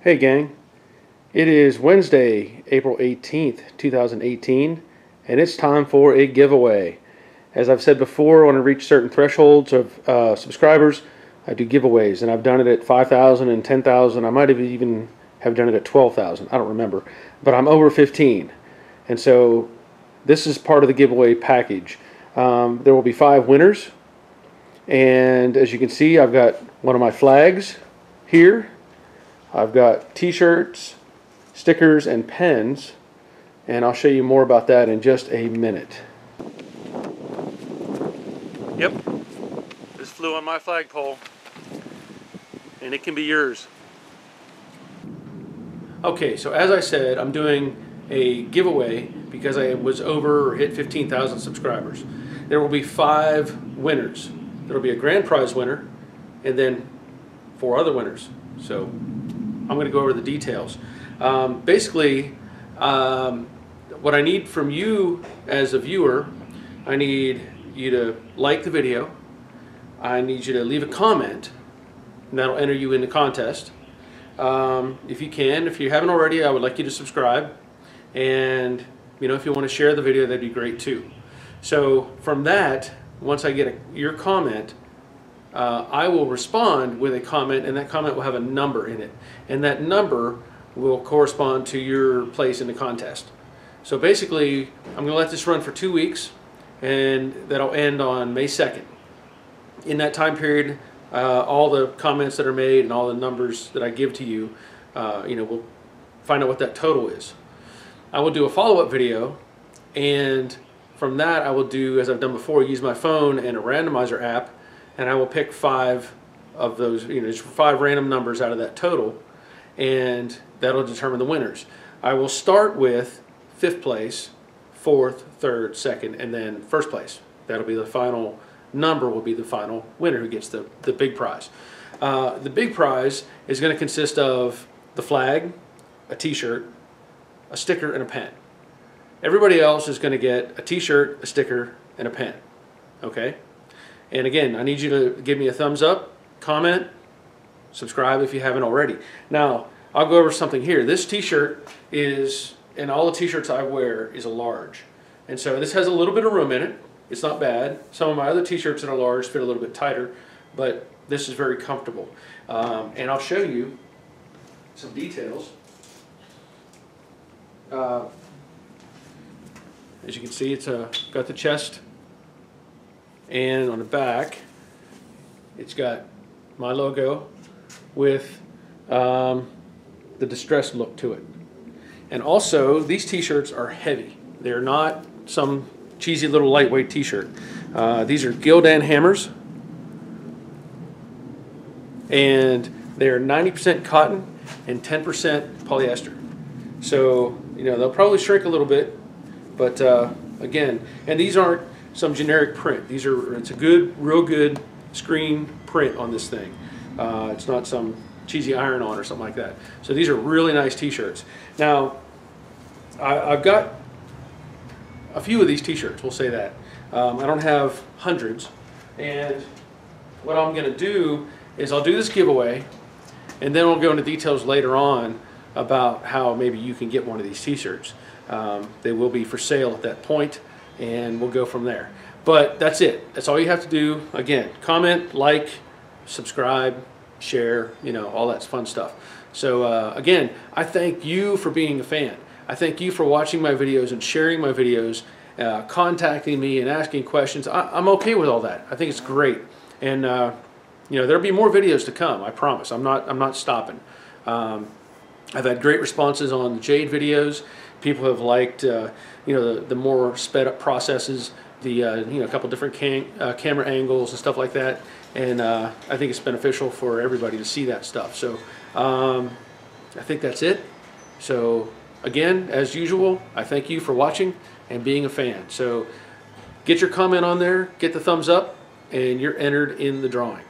Hey gang, it is Wednesday, April 18th, 2018, and it's time for a giveaway. As I've said before, when I reach certain thresholds of subscribers, I do giveaways, and I've done it at 5,000 and 10,000. I might have even done it at 12,000. I don't remember, but I'm over 15, and so this is part of the giveaway package. There will be 5 winners, and as you can see, I've got one of my flags here. I've got t-shirts, stickers, and pens, and I'll show you more about that in just a minute. Yep, this flew on my flagpole, and it can be yours. Okay, so as I said, I'm doing a giveaway because I was over or hit 15,000 subscribers. There will be 5 winners. There will be a grand prize winner, and then 4 other winners. So I'm going to go over the details. Basically, what I need from you as a viewer, I need you to like the video. I need you to leave a comment, and that'll enter you in the contest. If you can, if you haven't already, I would like you to subscribe. And if you want to share the video, that'd be great too. So from that, once I get your comment, I will respond with a comment, and that comment will have a number in it, and that number will correspond to your place in the contest. So basically, I'm going to let this run for 2 weeks, and that'll end on May 2nd. In that time period, all the comments that are made and all the numbers that I give to you, we'll find out what that total is. I will do a follow-up video, and from that I will do, as I've done before, use my phone and a randomizer app, and I will pick 5 of those, just 5 random numbers out of that total, and that'll determine the winners. I will start with 5th place, 4th, 3rd, 2nd, and then 1st place. That'll be the final number, will be the final winner who gets the big prize. The big prize is going to consist of the flag, a t-shirt, a sticker, and a pen. Everybody else is going to get a t-shirt, a sticker, and a pen. Okay? And again, I need you to give me a thumbs up, comment, subscribe if you haven't already. Now, I'll go over something here. This t-shirt is, and all the t-shirts I wear, is a large. And so this has a little bit of room in it. It's not bad. Some of my other t-shirts that are large fit a little bit tighter, but this is very comfortable. And I'll show you some details. As you can see, it's got the chest, and on the back it's got my logo with the distressed look to it. And also, these t-shirts are heavy. They're not some cheesy little lightweight t-shirt. These are Gildan hammers, and they're 90% cotton and 10% polyester. So they'll probably shrink a little bit, but again, and these aren't some generic print. It's a good, real good screen print on this thing. It's not some cheesy iron-on or something like that. So these are really nice t-shirts. Now, I've got a few of these t-shirts, we'll say that. I don't have hundreds, and what I'm going to do is I'll do this giveaway, and then we'll go into details later on about how maybe you can get one of these t-shirts. They will be for sale at that point, and we'll go from there. But that's it. That's all you have to do. Again, comment, like, subscribe, share, all that fun stuff. So again, I thank you for being a fan. I thank you for watching my videos and sharing my videos, contacting me and asking questions. I'm okay with all that. I think it's great. And there'll be more videos to come, I promise. I'm not stopping. I've had great responses on the Jade videos. People have liked the more sped up processes, a couple different camera angles and stuff like that, and I think it's beneficial for everybody to see that stuff. So I think that's it. So again, as usual, I thank you for watching and being a fan. So get your comment on there, get the thumbs up, and you're entered in the drawing.